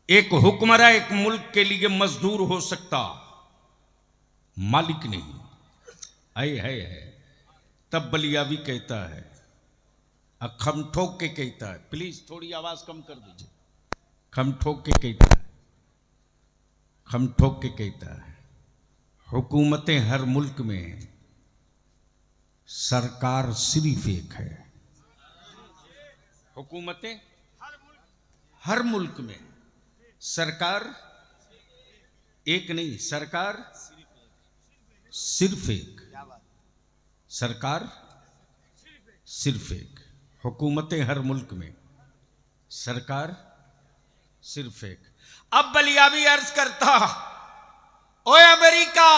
एक हुक्मरान एक मुल्क के लिए मजदूर हो सकता, मालिक नहीं। है तब बलियावी कहता है, खम ठोक के कहता है, प्लीज थोड़ी आवाज कम कर दीजिए, खम ठोक के कहता है, खम ठोक के कहता है, हुकूमतें हर मुल्क में, सरकार सिर्फ एक है। हुकूमतें हर मुल्क में, सरकार एक नहीं, सरकार सिर्फ एक, सरकार सिर्फ एक। हुकूमतें हर मुल्क में, सरकार सिर्फ एक। अब बलियावी अर्ज करता, ओए अमेरिका,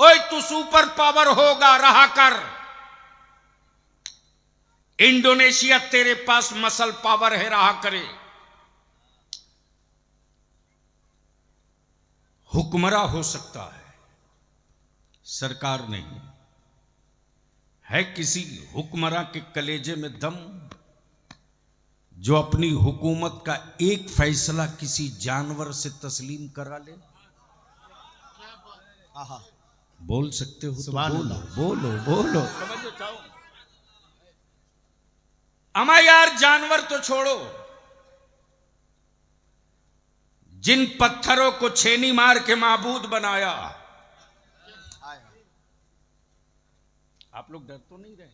ओए तू सुपर पावर होगा, रहा कर। इंडोनेशिया तेरे पास मसल पावर है, रहा करे। हुक्मरान हो सकता है, सरकार नहीं। है किसी हुक्मरान के कलेजे में दम जो अपनी हुकूमत का एक फैसला किसी जानवर से तस्लीम करा ले? बोल सकते हो तो बोलो, बोलो, बोलो। अमा यार, जानवर तो छोड़ो, जिन पत्थरों को छेनी मार के माबूद बनाया, आप लोग डर तो नहीं रहे?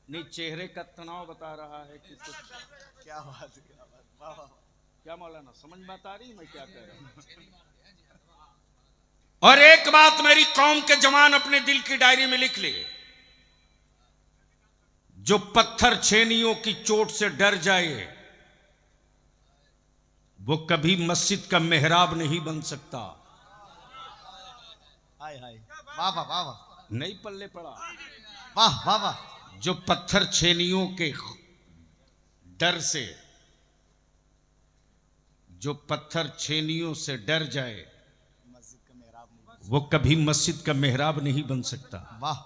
नहीं, चेहरे का तनाव बता रहा है कि कुछ। क्या बात, क्या मौलाना, समझ बात आ रही मैं क्या कह रहा हूं? और एक बात मेरी कौम के जवान अपने दिल की डायरी में लिख ले, जो पत्थर छेनियों की चोट से डर जाए, वो कभी मस्जिद का मेहराब नहीं बन सकता। हाय हाय, वाह वाह वाह वाह, नहीं पल्ले पड़ा, वाह वाह वाह। जो पत्थर छेनियों के डर से, जो पत्थर छेनियों से डर जाए, वो कभी मस्जिद का मेहराब नहीं बन सकता। वाह।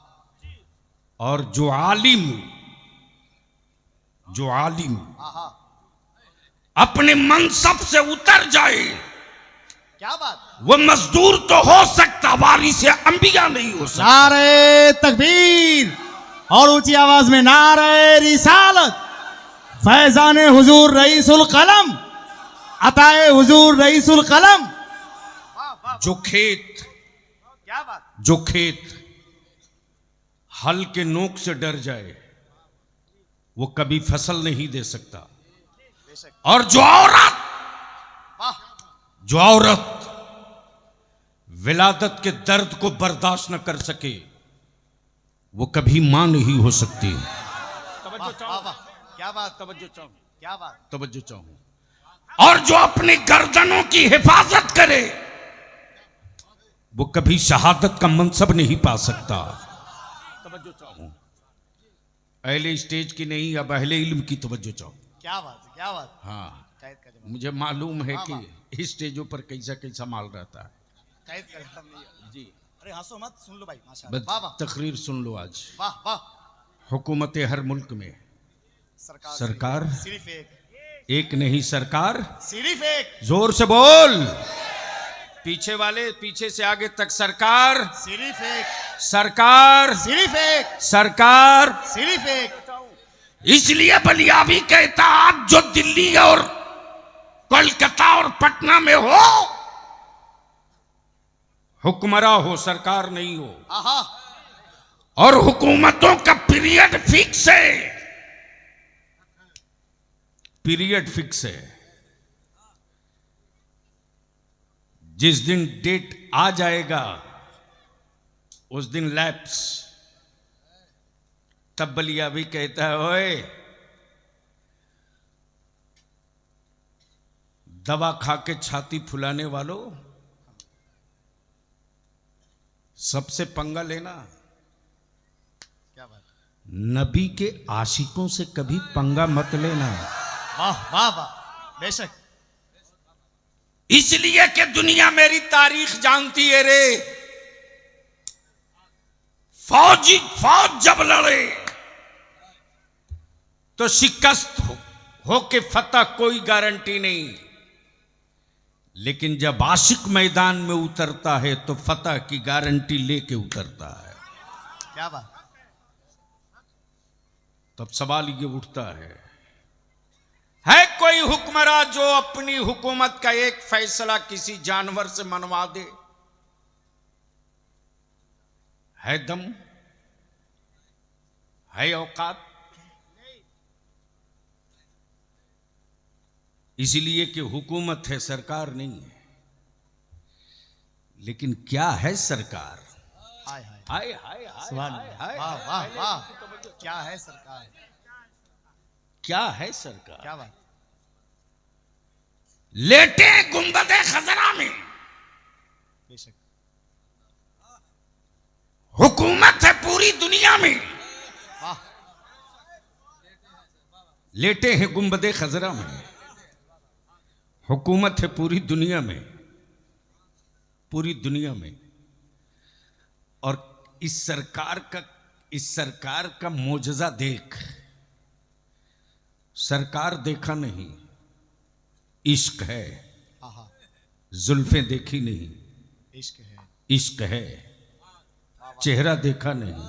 और जो आलिम अपने मनसब से उतर जाए, क्या बात, वो मजदूर तो हो सकता, वारिस अंबिया नहीं हो सकता। नारे तकबीर और ऊंची आवाज में नारे रिसालत, फैजान हुजूर रईसुल कलम, अताए हुजूर रईसुल कलम। जो खेत, क्या बात, जो खेत हल के नोक से डर जाए, वो कभी फसल नहीं दे सकता। और जो औरत विलादत के दर्द को बर्दाश्त न कर सके, वो कभी मां नहीं हो सकती। क्या बात, तवज्जो चाहूं, क्या बात, तवज्जो चाहूं। और जो अपनी गर्दनों की हिफाजत करे, वो कभी शहादत का मनसब नहीं पा सकता। तवज्जो चाहूं, अहले स्टेज की नहीं, अब अहले इल्म की तवज्जो चाहूं। क्या बात, क्या बात। हाँ, मुझे मालूम है कि इस स्टेजों पर कैसा कैसा माल रहता है जी। अरे हंसो मत, सुन लो भाई, माशाअल्लाह, वाह वाह। तकरीर सुन लो आज। वाह वाह। हुकूमतें हर मुल्क में, सरकार सिर्फ एक नहीं, सरकार सिर्फ एक। जोर से बोल, पीछे वाले, पीछे से आगे तक, सरकार सिर्फ एक, सरकार सिर्फ एक, सरकार सिर्फ एक। इसलिए बलियावी कहता, आज जो दिल्ली और कोलकाता और पटना में हो, हुक्मरान हो, सरकार नहीं हो। आहा। और हुकूमतों का पीरियड फिक्स है, पीरियड फिक्स है। जिस दिन डेट आ जाएगा, उस दिन लैप्स। तब बलियावी कहता है, ओए दवा खा के छाती फुलाने वालों, सबसे पंगा लेना। क्या बात, नबी के आशिकों से कभी पंगा मत लेना। वाह वाह वाह, बेशक। इसलिए कि दुनिया मेरी तारीख जानती है रे। फौज जब लड़े तो शिकस्त हो के फतह कोई गारंटी नहीं, लेकिन जब आशिक मैदान में उतरता है तो फतह की गारंटी लेके उतरता है। क्या बात। तब सवाल ये उठता है कोई हुक्मरान जो अपनी हुकूमत का एक फैसला किसी जानवर से मनवा दे? है दम, है औकात? इसलिए कि हुकूमत है, सरकार नहीं है। लेकिन क्या है सरकार? हाय हाय हाय हाय हाय सुभान हाय अल्लाह। हाय वाह हाय, वाह पहले वाह, इसकी तवज्जो। क्या है सरकार। क्या है सरकार? क्या बात। लेटे गुंबदे खजरा में बेशक। हुकूमत है पूरी दुनिया में। वाह। लेटे हैं गुंबदे खजरा में, हुकूमत है पूरी दुनिया में, पूरी दुनिया में। और इस सरकार का मोजज़ा देख। सरकार देखा नहीं, इश्क है। आहा, जुल्फें देखी नहीं, इश्क है। इश्क है। चेहरा देखा नहीं,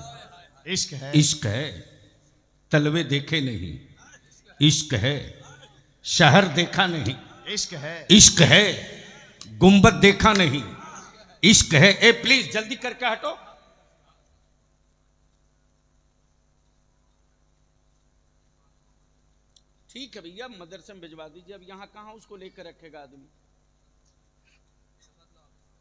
इश्क है। इश्क है। तलवे देखे नहीं, इश्क है। शहर देखा नहीं, इश्क है। इश्क है। गुंबद देखा नहीं, इश्क है। ए प्लीज जल्दी करके हटो। ठीक है भैया, मदरसे में भिजवा दीजिए। अब यहां कहां उसको लेकर रखेगा आदमी?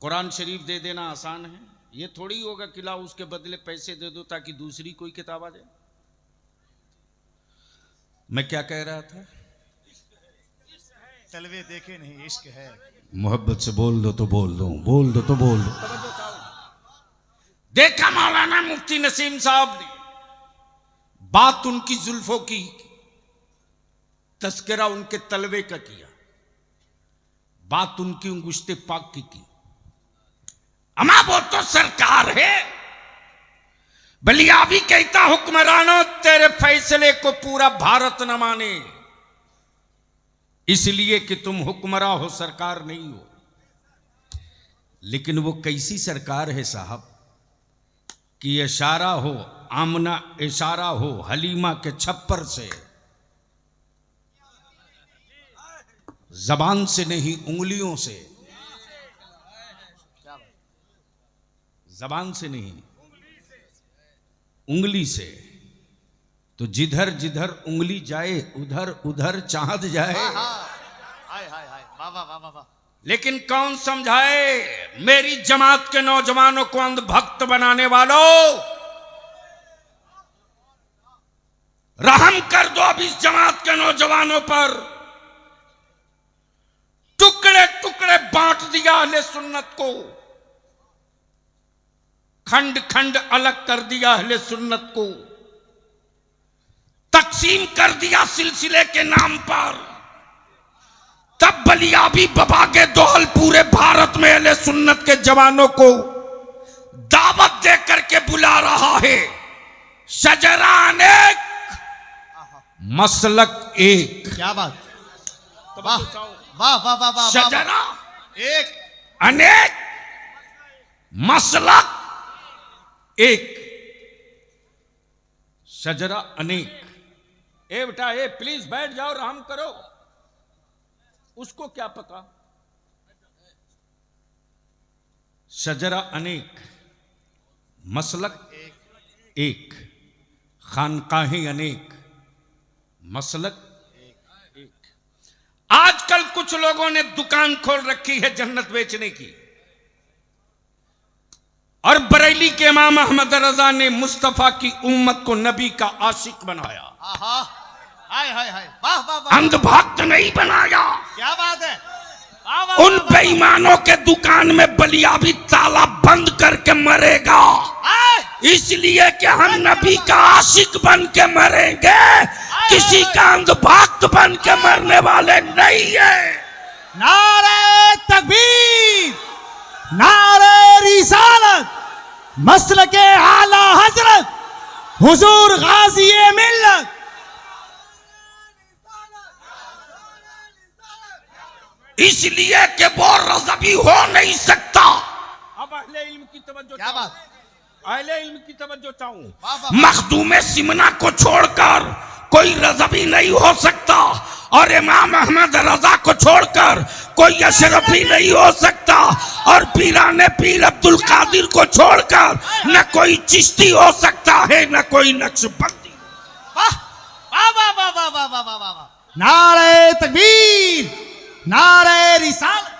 कुरान शरीफ दे देना आसान है। ये थोड़ी होगा कि लाओ उसके बदले पैसे दे दो ताकि दूसरी कोई किताब आ जाए। मैं क्या कह रहा था? तलवे देखे नहीं, इश्क है। मोहब्बत से बोल दो तो बोल दो, बोल दो तो बोल दो। देखा मौलाना मुफ्ती नसीम साहब ने, बात उनकी जुल्फों की, तस्करा उनके तलवे का किया, बात उनकी अंगुश्ते पाक की। अमा वो तो सरकार है। बलिया भी कहता हुक्मरानों तेरे फैसले को पूरा भारत न माने, इसलिए कि तुम हुक्मरा हो, सरकार नहीं हो। लेकिन वो कैसी सरकार है साहब कि इशारा हो, आमना इशारा हो हलीमा के छप्पर से, जबान से नहीं उंगलियों से। जबान से नहीं, उंगली से। तो जिधर जिधर उंगली जाए उधर उधर चांद जाए। हाय हाय हाय, वाह वाह वाह वाह। लेकिन कौन समझाए मेरी जमात के नौजवानों को अंधभक्त बनाने वालों? रहम कर दो अब इस जमात के नौजवानों पर। टुकड़े टुकड़े बांट दिया अहले सुन्नत को, खंड खंड अलग कर दिया अहले सुन्नत को, तकसीम कर दिया सिलसिले के नाम पर। तब बलियाबी बबा के दोहल पूरे भारत में अहले सुन्नत के जवानों को दावत दे करके बुला रहा है। शजरा अनेक, मसलक एक। क्या बात। वाह वाह वाह वाह वाह। शजरा एक, अनेक, मसलक एक। शजरा अनेक। ए बेटा, ए प्लीज बैठ जाओ, रहम करो। उसको क्या पता? शजरा अनेक, मसलक एक, खानकाहें अनेक, मसलक एक। आजकल कुछ लोगों ने दुकान खोल रखी है जन्नत बेचने की, और बरेली के इमाम अहमद रजा ने मुस्तफा की उम्मत को नबी का आशिक बनाया। आहा, हाय हाय हाय, वाह वाह वाह। अंधभक्त नहीं बनाया। क्या बात है। वाह वाह उन बेईमानों के दुकान में बलियाबी ताला बंद करके मरेगा, इसलिए कि हम नबी का आशिक बन के मरेंगे, किसी का अंधभक्त बन के मरने वाले नहीं है। नारे तकबीर, नारे रिसालत, मसलके आला हजरत हुजूर गाज़ी मिल्लत। इसलिए कि वो रज़बी हो नहीं सकता। अब अहले इल्म की तवज्जो, क्या बात, अहले इल्म की तवज्जो चाहूं। वाह, वाह। मखदूम सिमना को छोड़कर कोई रज़बी नहीं हो सकता, और इमाम अहमद रजा को छोड़कर कोई अशरफी नहीं हो सकता, और पीराने पीर अब्दुल कादिर को छोड़कर न कोई चिश्ती हो सकता है, न कोई नक्शबंदी। वाह वाह वाह वाह वाह वाह वाह वाह वाह वाह। नारे तकबीर, नारे रिसालत।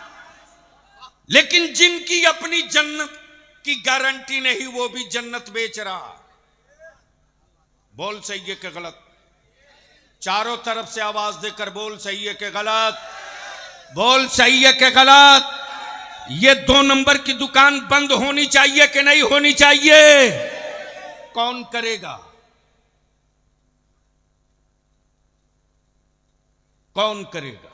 लेकिन जिनकी अपनी जन्नत की गारंटी नहीं, वो भी जन्नत बेच रहा। बोल सही है कि गलत? चारों तरफ से आवाज देकर बोल सही है कि गलत? बोल सही है कि गलत? ये 2 नंबर की दुकान बंद होनी चाहिए कि नहीं होनी चाहिए? कौन करेगा? कौन करेगा?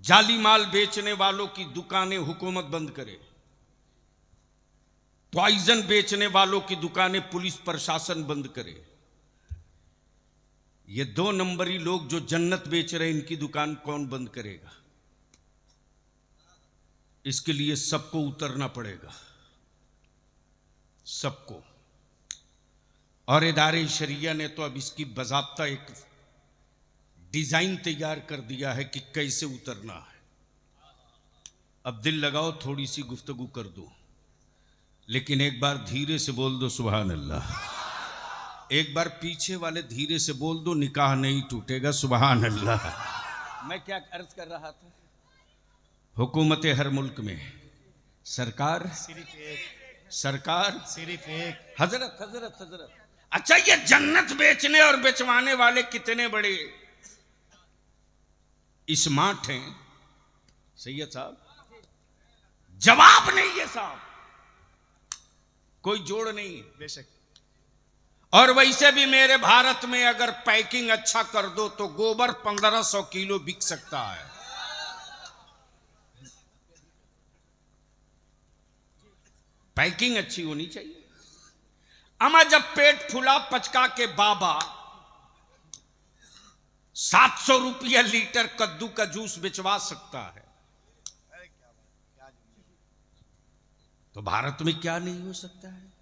जाली माल बेचने वालों की दुकानें हुकूमत बंद करे, पॉइजन बेचने वालों की दुकानें पुलिस प्रशासन बंद करे। ये 2 नंबरी लोग जो जन्नत बेच रहे हैं, इनकी दुकान कौन बंद करेगा? इसके लिए सबको उतरना पड़ेगा, सबको। और इदारे शरिया ने तो अब इसकी बाज़ाब्ता एक डिजाइन तैयार कर दिया है कि कैसे उतरना है। अब दिल लगाओ, थोड़ी सी गुफ्तगू कर दो, लेकिन एक बार धीरे से बोल दो सुभान अल्लाह। एक बार पीछे वाले धीरे से बोल दो, निकाह नहीं टूटेगा, सुभान अल्लाह। मैं क्या अर्ज कर रहा था? हुकूमत हर मुल्क में सरकार सिर्फ एक, सरकार सिर्फ एक। हजरत हजरत हजरत। अच्छा, ये जन्नत बेचने और बेचवाने वाले कितने बड़े स्मार्ट हैं सैयद साहब? जवाब नहीं है साहब, कोई जोड़ नहीं है। बेशक। और वैसे भी मेरे भारत में अगर पैकिंग अच्छा कर दो तो गोबर 1500 किलो बिक सकता है। पैकिंग अच्छी होनी चाहिए। अमा जब पेट फुला पचका के बाबा 700 रुपया लीटर कद्दू का जूस बेचवा सकता है, तो भारत में क्या नहीं हो सकता है?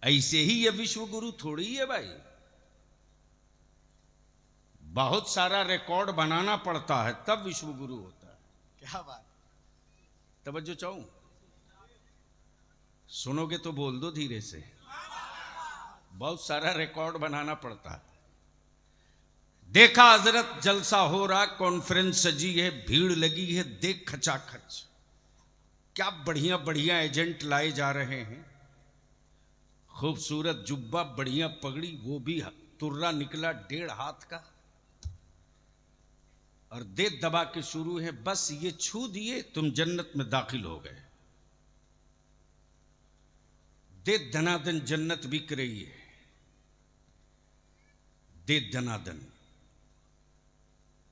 ऐसे ही ये विश्व गुरु थोड़ी है भाई, बहुत सारा रिकॉर्ड बनाना पड़ता है तब विश्व गुरु होता है। क्या बात। तवज्जो चाहूं, सुनोगे तो बोल दो धीरे से। बहुत सारा रिकॉर्ड बनाना पड़ता है। देखा हजरत, जलसा हो रहा, कॉन्फ्रेंस सजी है, भीड़ लगी है, देख खचाखच क्या बढ़िया बढ़िया एजेंट लाए जा रहे हैं। खूबसूरत जुब्बा, बढ़िया पगड़ी, वो भी तुर्रा निकला 1.5 हाथ का, और दे दबा के शुरू है, बस ये छू दिए तुम जन्नत में दाखिल हो गए। दे दनादन जन्नत बिक रही है, दे दनादन।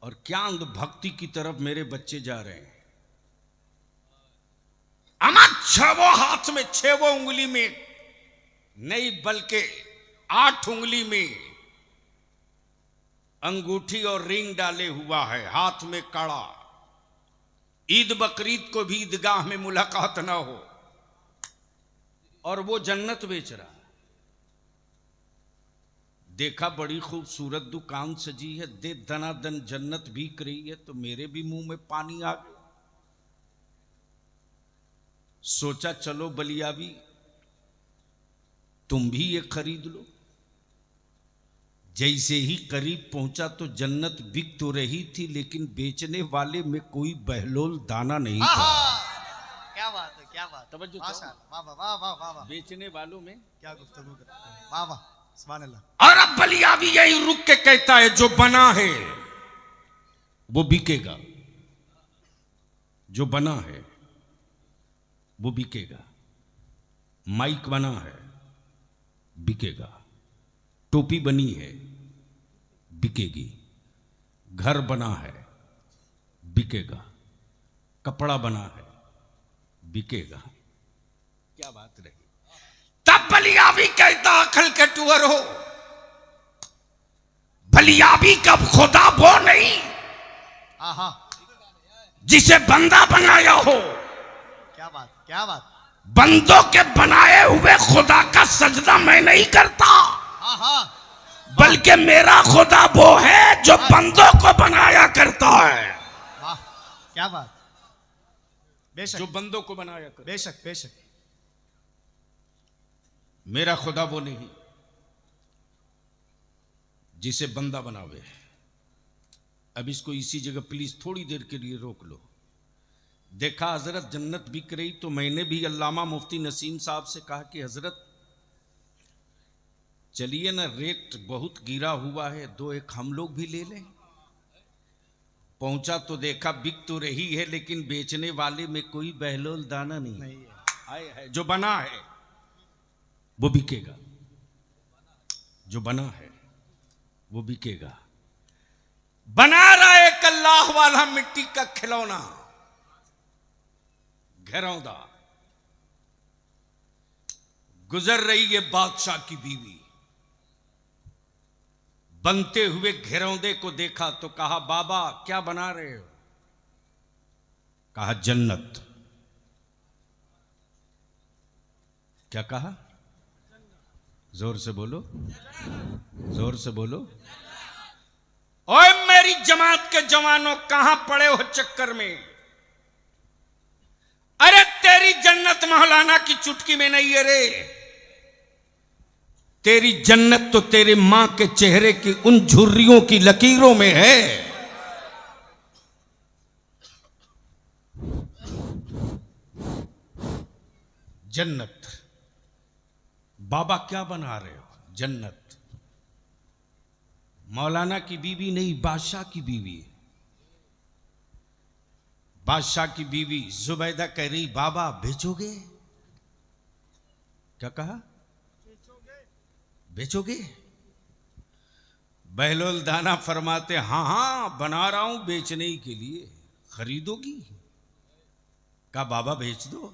और क्या अंधभक्ति की तरफ मेरे बच्चे जा रहे हैं। अमा 6 हाथ में, 6 उंगली में नहीं बल्कि 8 उंगली में अंगूठी और रिंग डाले हुआ है, हाथ में कड़ा। ईद बकरीद को भी ईदगाह में मुलाकात ना हो, और वो जन्नत बेच रहा है। देखा बड़ी खूबसूरत दुकान सजी है, दे दनादन जन्नत बिक रही है, तो मेरे भी मुंह में पानी आ गया। सोचा चलो बलियावी, तुम भी ये खरीद लो। जैसे ही करीब पहुंचा तो जन्नत बिक तो रही थी, लेकिन बेचने वाले में कोई बहलोल दाना नहीं था। क्या बात है, क्या बात। तवज्जो माशाअल्लाह, वाह वाह वाह वाह वाह। बेचने वालों में क्या गुफ्तगू करते हैं, वाह वाह, सुभान अल्लाह। और अब बलियावी यही रुक के कहता है, जो बना है वो बिकेगा, जो बना है वो बिकेगा। माइक बना है, बिकेगा। टोपी बनी है, बिकेगी। घर बना है, बिकेगा। कपड़ा बना है, बिकेगा। क्या बात रही। तब बलियावी कहता, अकल के टूअर हो, बलियाबी का खुदा वो नहीं आहा, जिसे बंदा बनाया हो। क्या बात, क्या बात। बंदों के बनाए हुए खुदा का सजदा मैं नहीं करता, आहा, बल्कि मेरा खुदा वो है जो बंदों को बनाया करता है। वाह, क्या बात। बेशक, जो बंदों को बनाया करता, बेशक, बेशक। मेरा खुदा वो नहीं जिसे बंदा बनावे। अब इसको इसी जगह प्लीज थोड़ी देर के लिए रोक लो। देखा हजरत जन्नत बिक रही तो मैंने भी अल्लामा मुफ्ती नसीम साहब से कहा कि हजरत चलिए ना, रेट बहुत गिरा हुआ है, दो एक हम लोग भी ले लें। पहुंचा तो देखा बिक तो रही है, लेकिन बेचने वाले में कोई बहलोल दाना नहीं है। जो बना है वो बिकेगा, जो बना है वो बिकेगा। बना रहा एक अल्लाह वाला मिट्टी का खिलौना, घरौंदा। गुजर रही है बादशाह की बीवी, बनते हुए घरौंदे को देखा तो कहा बाबा क्या बना रहे हो? कहा जन्नत। क्या कहा? जोर से बोलो, जोर से बोलो। ओए मेरी जमात के जवानों, कहां पड़े हो चक्कर में? अरे तेरी जन्नत मौलाना की चुटकी में नहीं है रे। तेरी जन्नत तो तेरे मां के चेहरे की उन झुर्रियों की लकीरों में है। जन्नत। बाबा क्या बना रहे हो? जन्नत। मौलाना की बीवी नहीं, बादशाह की बीवी। बादशाह की बीवी जुबैदा कह रही बाबा बेचोगे? क्या कहा? बेचोगे? बहलोल दाना फरमाते हां हां बना रहा हूं बेचने ही के लिए, खरीदोगी? कहा बाबा बेच दो,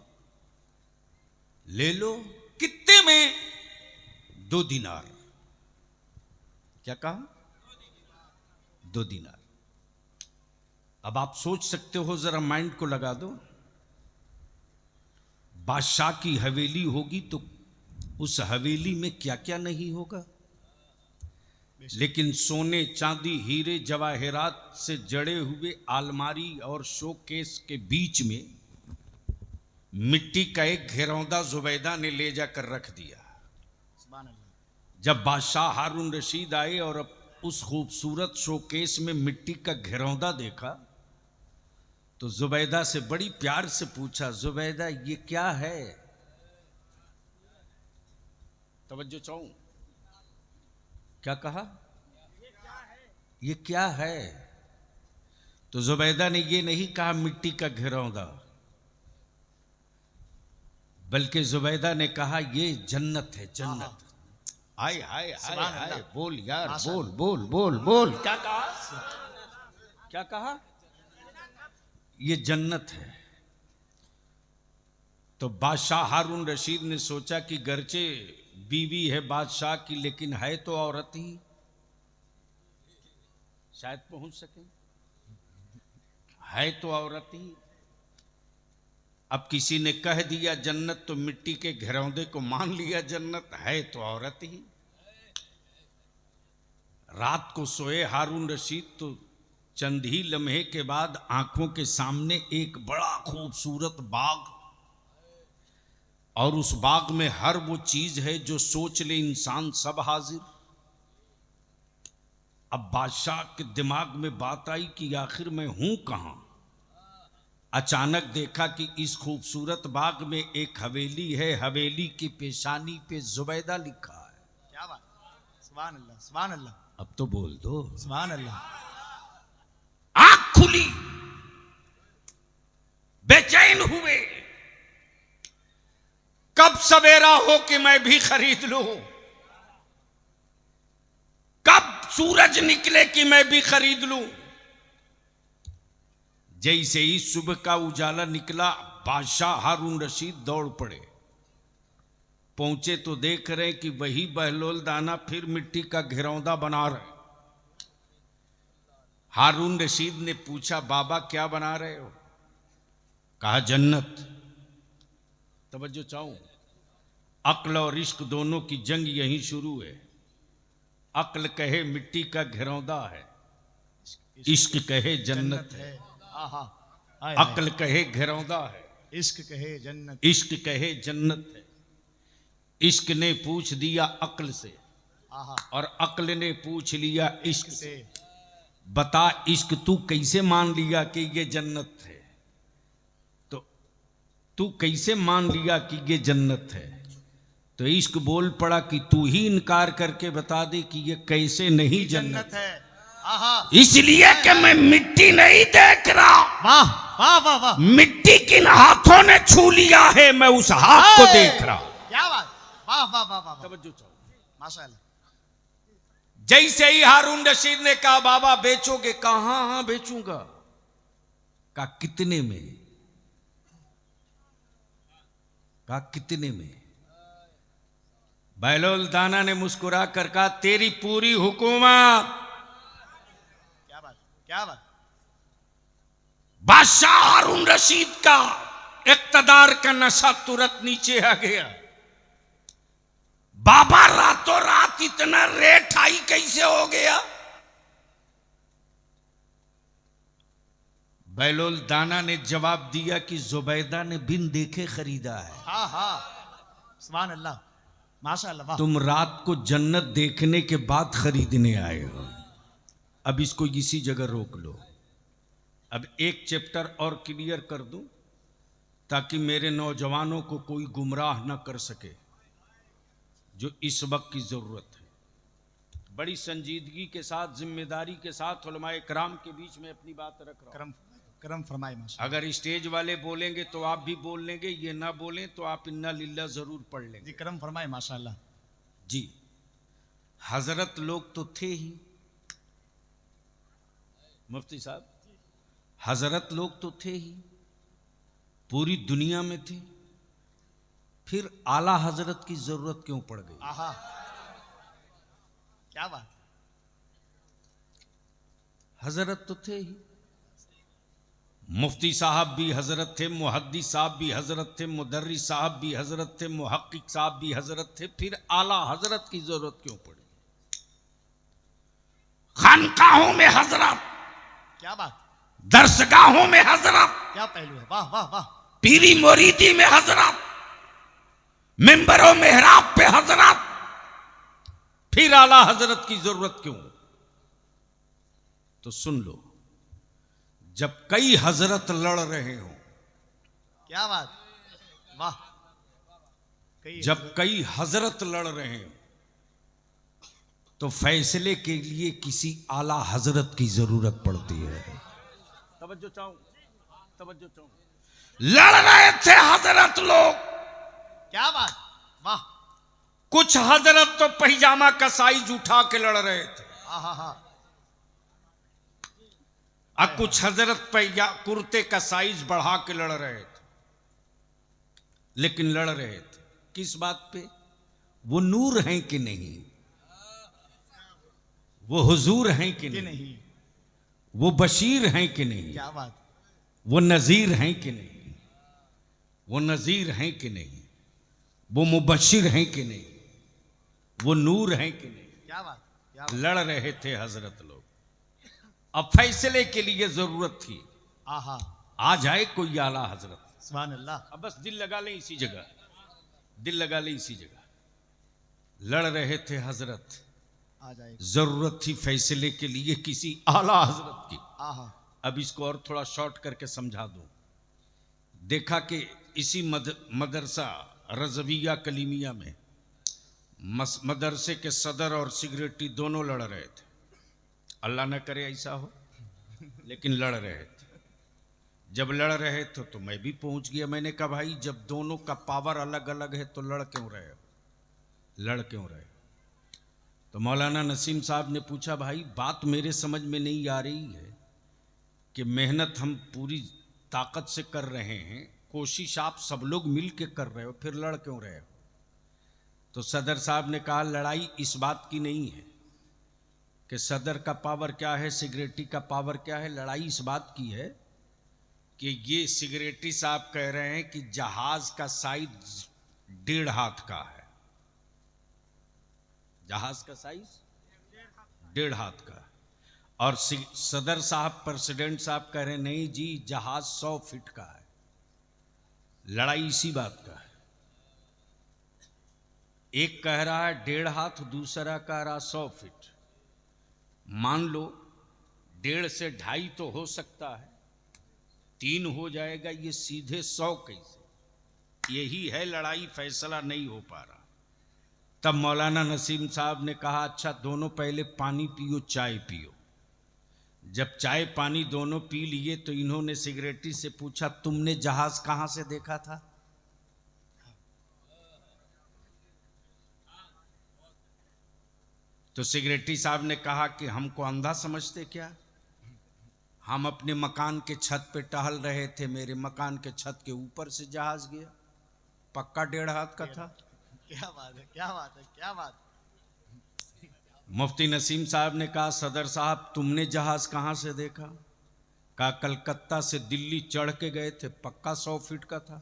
ले लो। कितने में? 2 दिनार। क्या कहा? 2 दिनार। अब आप सोच सकते हो, जरा माइंड को लगा दो। बादशाह की हवेली होगी तो उस हवेली में क्या क्या नहीं होगा, लेकिन सोने चांदी हीरे जवाहरात से जड़े हुए आलमारी और शोकेस के बीच में मिट्टी का एक घिरौंदा जुबैदा ने ले जाकर रख दिया। जब बादशाह हारून रशीद आए और अब उस खूबसूरत शोकेस में मिट्टी का घिरौंदा देखा तो जुबैदा से बड़ी प्यार से पूछा, जुबैदा ये क्या है? तवज्जो चाहूं। क्या कहा? ये क्या है? तो जुबैदा ने ये नहीं कहा मिट्टी का घिरौंदा, बल्कि जुबैदा ने कहा ये जन्नत है, जन्नत। हाय हाय हाय हाय, बोल यार, बोल बोल बोल बोल। क्या कहा? क्या कहा? ये जन्नत है। तो बादशाह हारून रशीद ने सोचा कि गर्चे बीवी है बादशाह की, लेकिन है तो औरत ही, शायद पहुंच सके। है तो औरत ही। अब किसी ने कह दिया जन्नत तो मिट्टी के घरौंदे को मान लिया जन्नत, है तो औरत ही। रात को सोए हारून रशीद तो चंद ही लम्हे के बाद आंखों के सामने एक बड़ा खूबसूरत बाग, और उस बाग में हर वो चीज है जो सोच ले इंसान, सब हाजिर। अब बादशाह के दिमाग में बात आई कि आखिर मैं हूं कहां। अचानक देखा कि इस खूबसूरत बाग में एक हवेली है, हवेली की पेशानी पे जुबैदा लिखा है। क्या बात, सुभान अल्लाह, सुभान अल्लाह। अब तो बोल दो सुभान अल्लाह। आंख खुली, बेचैन हुए, कब सवेरा हो कि मैं भी खरीद लूं, कब सूरज निकले कि मैं भी खरीद लूं। जैसे ही सुबह का उजाला निकला, बादशाह हारून रशीद दौड़ पड़े। पहुंचे तो देख रहे कि वही बहलोल दाना फिर मिट्टी का घिरौंदा बना रहे। हारून रशीद ने पूछा, बाबा क्या बना रहे हो? कहा जन्नत। तवज्जो चाहूं, अक्ल और इश्क दोनों की जंग यहीं शुरू है। अक्ल कहे मिट्टी का घिरौंदा है, इश्क कहे जन्नत है। आहा, हाय अक्ल कहे घिरौंदा है, इश्क कहे जन्नत। इश्क कहे जन्नत है। इश्क ने पूछ दिया अक्ल से, आहा, और अक्ल ने पूछ लिया इश्क से। से बता इश्क तू कैसे मान लिया कि ये जन्नत है? तो तू कैसे मान लिया कि ये जन्नत है? तो इश्क बोल पड़ा कि तू ही इनकार करके बता दे कि ये कैसे नहीं जन्नत जन्नत है। आहा, इसलिए कि मैं मिट्टी नहीं देख रहा। वाह वाह वाह वाह, मिट्टी किन हाथों ने छू लिया है, मैं उस हाथ को देख रहा हूं। क्या बात, वाह वाह वाह वाह, तवज्जो चाहो। माशाल्लाह। जैसे ही हारून रशीद ने कहा बाबा बेचोगे? कहा हाँ हाँ बेचूंगा। कहा कितने में? कहा कितने में? बहलोल दाना ने मुस्कुरा कर कहा तेरी पूरी हुकूमत। क्या बात, क्या बात। बादशाह हारून रशीद का इक्तदार का नशा तुरंत नीचे आ गया। बाबा रातों रात इतना रेट हाई कैसे हो गया? बैलोल दाना ने जवाब दिया कि जुबैदा ने बिन देखे खरीदा है। हाँ हाँ, सुभान अल्लाह, माशाल्लाह, वाह। तुम रात को जन्नत देखने के बाद खरीदने आए हो। अब इसको इसी जगह रोक लो। अब एक चैप्टर और क्लियर कर दूं ताकि मेरे नौजवानों को कोई गुमराह न कर सके, जो इस वक्त की जरूरत है। बड़ी संजीदगी के साथ, जिम्मेदारी के साथ उलमाए कराम के बीच में अपनी बात रख रहा हूं। करम करम फरमाए माशाल्लाह। अगर स्टेज वाले बोलेंगे तो आप भी बोल लेंगे, ये ना बोलें तो आप इन्ना लिल्ला जरूर पढ़ लेंगे। जी करम फरमाए माशाल्लाह। जी, हजरत लोग तो थे ही, मुफ्ती साहब, हजरत लोग तो थे ही, पूरी दुनिया में थे। फिर आला हजरत की जरूरत क्यों पड़ गई? आहा, क्या बात। हजरत तो थे ही। मुफ्ती साहब भी हजरत थे, मुहद्दिस साहब भी हजरत थे, मुदर्रिस साहब भी हजरत थे, मुहक्किक साहब भी हजरत थे। फिर आला हजरत की जरूरत क्यों पड़ी? खानकाहों में हजरत, क्या बात, दरसगाहों में हजरत, क्या पहलू है, वाह वाह वाह। पीरी मुरीदी में हजरत, मिंबरों मेहराब पे हजरत। फिर आला हजरत की जरूरत क्यों? तो सुन लो, जब कई हजरत लड़ रहे हो, क्या बात, वाह। जब कई हजरत लड़ रहे हो तो फैसले के लिए किसी आला हजरत की जरूरत पड़ती है। तवज्जो चाहूं, तवज्जो चाहूं। लड़ रहे थे हजरत लोग। क्या बात, वाह। कुछ हजरत तो पैजामा का साइज उठा के लड़ रहे थे, आहा हा, और कुछ हजरत कुर्ते का साइज बढ़ा के लड़ रहे थे। लेकिन लड़ रहे थे किस बात पे? वो नूर हैं कि नहीं, वो हुजूर हैं कि कि नहीं, नहीं, वो बशीर हैं कि नहीं, क्या बात, वो नजीर हैं कि नहीं, वो नजीर हैं कि नहीं, वो मुबशिर हैं कि नहीं, वो नूर हैं कि नहीं। क्या बात, क्या बात। लड़ रहे थे हजरत लोग। अब फैसले के लिए जरूरत थी, आहा, आ जाए कोई आला हजरत। सुभान अल्लाह। अब बस दिल लगा लें इसी जगह, दिल लगा लें इसी जगह। लड़ रहे थे हजरत, आ जाए, जरूरत थी फैसले के लिए किसी आला हजरत की। आहा, अब इसको और थोड़ा शॉर्ट करके समझा दूं। देखा कि इसी मदरसा रजविया कलीमिया में मदरसे के सदर और सिगरेटी दोनों लड़ रहे थे। अल्लाह न करे ऐसा हो, लेकिन लड़ रहे थे। जब लड़ रहे थे तो मैं भी पहुंच गया। मैंने कहा भाई जब दोनों का पावर अलग अलग है तो लड़ क्यों रहे हो, लड़ क्यों रहे हो? तो मौलाना नसीम साहब ने पूछा भाई बात मेरे समझ में नहीं आ रही है कि मेहनत हम पूरी ताकत से कर रहे हैं, कोशिश आप सब लोग मिल के कर रहे हो, फिर लड़ क्यों रहे हो? तो सदर साहब ने कहा लड़ाई इस बात की नहीं है कि सदर का पावर क्या है, सिगरेटी का पावर क्या है। लड़ाई इस बात की है कि ये सिगरेटी साहब कह रहे हैं कि जहाज का साइज 1.5 हाथ का है। जहाज का साइज 1.5 हाथ का। और सदर साहब, प्रेसिडेंट साहब कह रहे हैं नहीं जी, जहाज 100 फीट का है। लड़ाई इसी बात का है। एक कह रहा है 1.5 हाथ, दूसरा कह रहा 100 फीट। मान लो 1.5 से 2.5 तो हो सकता है, 3 हो जाएगा, ये सीधे 100 कैसे? यही है लड़ाई, फैसला नहीं हो पा रहा। तब मौलाना नसीम साहब ने कहा अच्छा दोनों पहले पानी पियो, चाय पियो। जब चाय पानी दोनों पी लिए तो इन्होंने सिगरेटी से पूछा तुमने जहाज कहां से देखा था? तो सिगरेटी साहब ने कहा कि हमको अंधा समझते क्या? हम अपने मकान के छत पे टहल रहे थे, मेरे मकान के छत के ऊपर से जहाज गया, पक्का 1.5 हाथ का था। क्या बात है, क्या बात है, क्या बात है। मुफ्ती नसीम साहब ने कहा सदर साहब तुमने जहाज कहां से देखा? कहा कलकत्ता से दिल्ली चढ़ के गए थे, पक्का 100 फीट का था।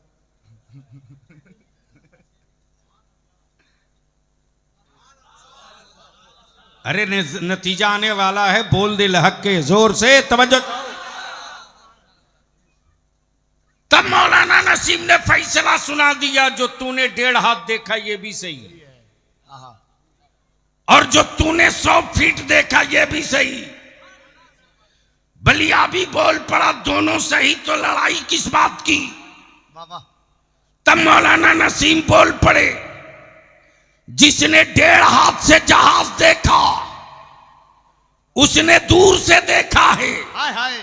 अरे नतीजा आने वाला है, बोल दिल हक के जोर से, तवज्जो। तब मौलाना नसीम ने फैसला सुना दिया, जो तूने 1.5 हाथ देखा ये भी सही है, और जो तूने 100 फीट देखा ये भी सही। बलिया भी बोल पड़ा, दोनों सही, तो लड़ाई किस बात की? तब मौलाना नसीम बोल पड़े, जिसने 1.5 हाथ से जहाज देखा उसने दूर से देखा है, हाय हाय।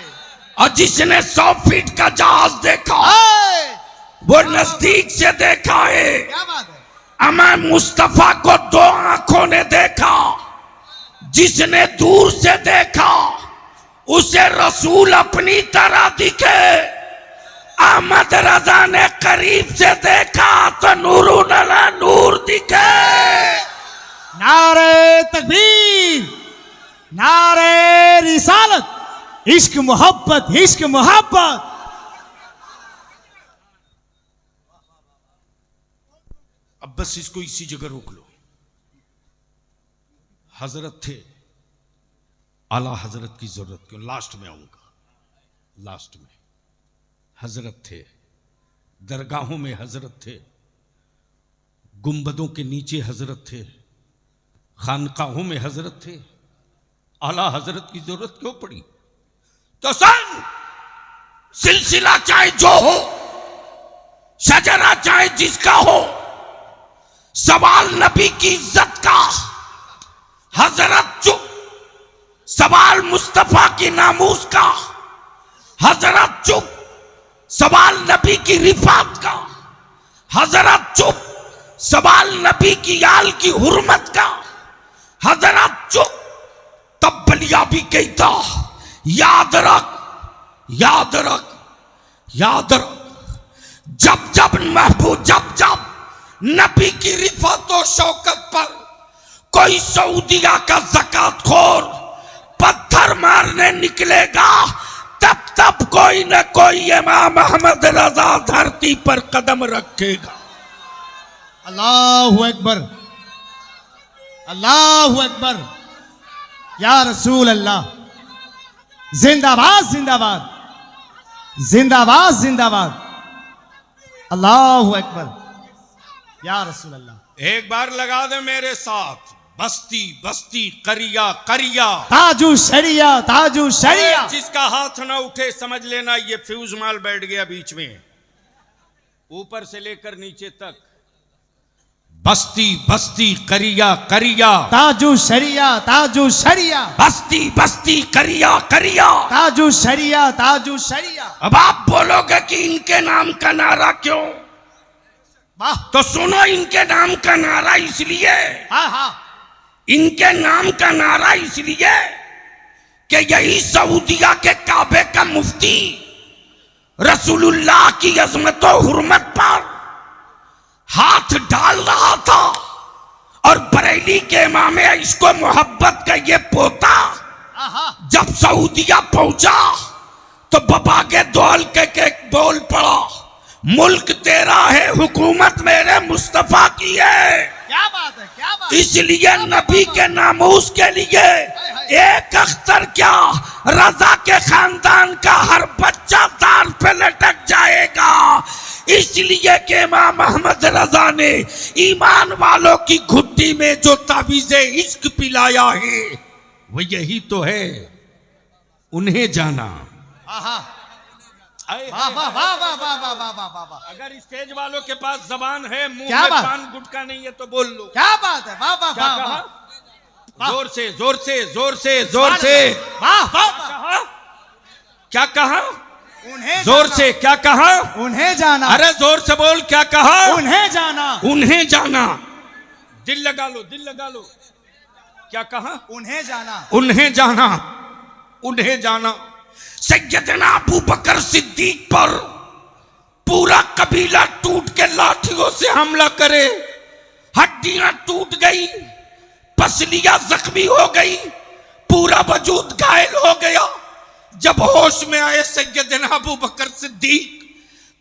और जिसने 100 फीट का जहाज देखा वो नजदीक से देखा है। क्या बात है। अमा मुस्तफा को 2 आंखों ने देखा, जिसने दूर से देखा उसे रसूल अपनी तरह दिखे। अहमद रजा ने करीब से देखा तो नूरुन अला नूर दिखे। नारे तकबीर, नारे रिसालत, इश्क मोहब्बत, इश्क मोहब्बत। अब बस इसको इसी जगह रोक लो। हजरत थे, आला हजरत की जरूरत क्यों, लास्ट में आऊंगा। लास्ट में हजरत थे, दरगाहों में हजरत थे, गुंबदों के नीचे हजरत थे, खानकाहों में हजरत थे। आला हजरत की जरूरत क्यों पड़ी? तो सन सिलसिला चाहे जो हो, शजरा चाहे जिसका हो, सवाल नबी की इज्जत का, हजरत चुप। सवाल मुस्तफा की नामूस का, हजरत चुप। सवाल नबी की रिफात का, हजरत चुप। सवाल नबी की आल की हुर्मत का, हजरत चुप। तब बलिया भी कहता याद रख, याद रख, याद रख। जब जब महबूब, जब जब नबी की रिफत और शौकत पर कोई सऊदिया का ज़कात खोर पत्थर मारने निकलेगा, तब तब कोई न कोई इमाम अहमद रजा धरती पर कदम रखेगा। अल्लाहु अकबर, अल्लाहु अकबर, या रसूल अल्लाह। जिंदाबाद, जिंदाबाद, जिंदाबाद, जिंदाबाद। अल्लाहु अकबर, या रसूल अल्लाह। एक बार लगा दे मेरे साथ, बस्ती बस्ती, करिया करिया, ताजू शरिया, ताजू शरिया। जिसका हाथ ना उठे समझ लेना ये फ्यूज माल बैठ गया बीच में, ऊपर से लेकर नीचे तक। बस्ती बस्ती, करिया करिया, ताजू शरिया, ताजू शरिया। बस्ती बस्ती, करिया करिया, ताजू शरिया, ताजू शरिया। अब आप बोलोगे कि इनके नाम का नारा क्यों? वाह। तो सुनो, इनके नाम का नारा इसलिए, हाँ हाँ, इनके नाम का नारा इसलिए कि यही सऊदिया के काबे का मुफ्ती रसूलुल्लाह की अजमत और हुर्मत पर हाथ डाल रहा था और बरेली के इमाम इसको मोहब्बत का ये पोता जब सऊदिया पहुंचा तो बाबा के दौल के बोल पड़ा, मुल्क तेरा है, हुकूमत मेरे मुस्तफा की है। क्या बात है, क्या बात। इसलिए नबी के नामूस के लिए एक अख्तर क्या, रजा के खानदान का हर बच्चा तार पे लटक जाएगा। इसलिए कि इमाम अहमद रजा ने ईमान वालों की घुट्टी में जो ताबीज़े इश्क पिलाया है वो यही तो है, उन्हें जाना। वाह वाह वाह वाह वाह वाह वाह वाह वाह वाह। अगर स्टेज वालों के पास जबान है, मुंह क्या में बात? पान गुटका नहीं है तो बोल लो। क्या बात है, वाह वाह क्या वाह कहा? वाह। जोर से जोर से जोर से जोर से वाह वाह वाह। कहा? क्या कहा? उन्हें जोर जाना। से क्या कहा? उन्हें जाना। अरे जोर से बोल, क्या कहा? उन्हें जाना। उन्हें जाना। दिल लगा लो, दिल लगा लो। क्या कहा? उन्हें जाना। उन्हें जाना, उन्हें जाना। सैयदना अबू बकर सिद्दीक पर पूरा कबीला टूट के लाठियों से हमला करे, हड्डियां टूट गई, पसलियां जख्मी हो गई, पूरा वजूद घायल हो गया। जब होश में आए सैयदना अबू बकर सिद्दीक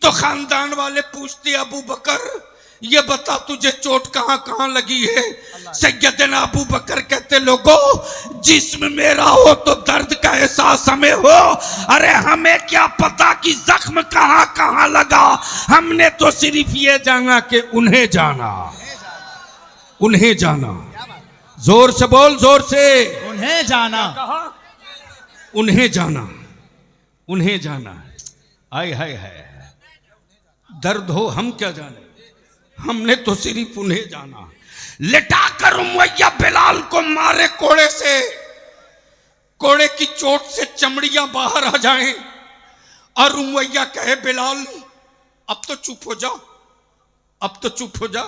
तो खानदान वाले पूछते, अबू बकर ये बता तुझे चोट कहां कहां लगी है? सैयदना अबू बकर कहते, लोगों जिस्म मेरा हो तो दर्द का एहसास हमें हो, अरे हमें क्या पता कि जख्म कहां कहां लगा, हमने तो सिर्फ ये जाना कि उन्हें जाना, उन्हें जाना। जोर से बोल, जोर से। उन्हें जाना। कहा? उन्हें जाना, उन्हें जाना। आय हाय हाय, दर्द हो हम क्या जाने, हमने तो सिर्फ उन्हें जाना। लिटाकर उमैया बिलाल को मारे कोड़े से, कोड़े की चोट से चमड़ियां बाहर आ जाएं और उमैया कहे, बिलाल अब तो चुप हो जा, अब तो चुप हो जा,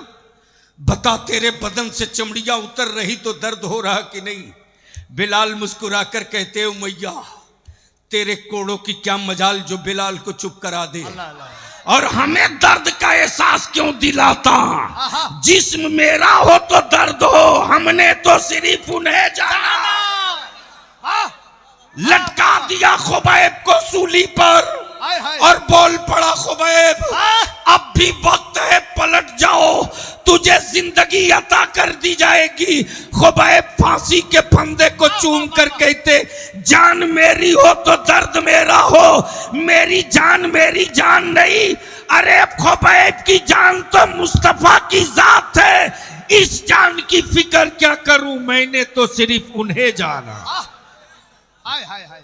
बता तेरे बदन से चमड़ियां उतर रही तो दर्द हो रहा कि नहीं? बिलाल मुस्कुराकर कहते, उमैया तेरे कोड़ों की क्या मजाल जो बिलाल को चुप करा दे, और हमें दर्द का एहसास क्यों दिलाता? जिस्म मेरा हो तो दर्द हो, हमने तो सिर्फ उन्हें जाना। लटका दिया खुबैब को सूली पर और बोल पड़ा, खुबैब अब भी वक्त है, पलट जाओ, तुझे जिंदगी अता कर दी जाएगी। खुबैब फांसी के फंदे को चूम कर कहते, जान मेरी हो तो दर्द मेरा हो, मेरी जान नहीं, अरे खुबैब की जान तो मुस्तफा की जात है, इस जान की फिक्र क्या करूं, मैंने तो सिर्फ उन्हें जाना। हाय हाय हाय।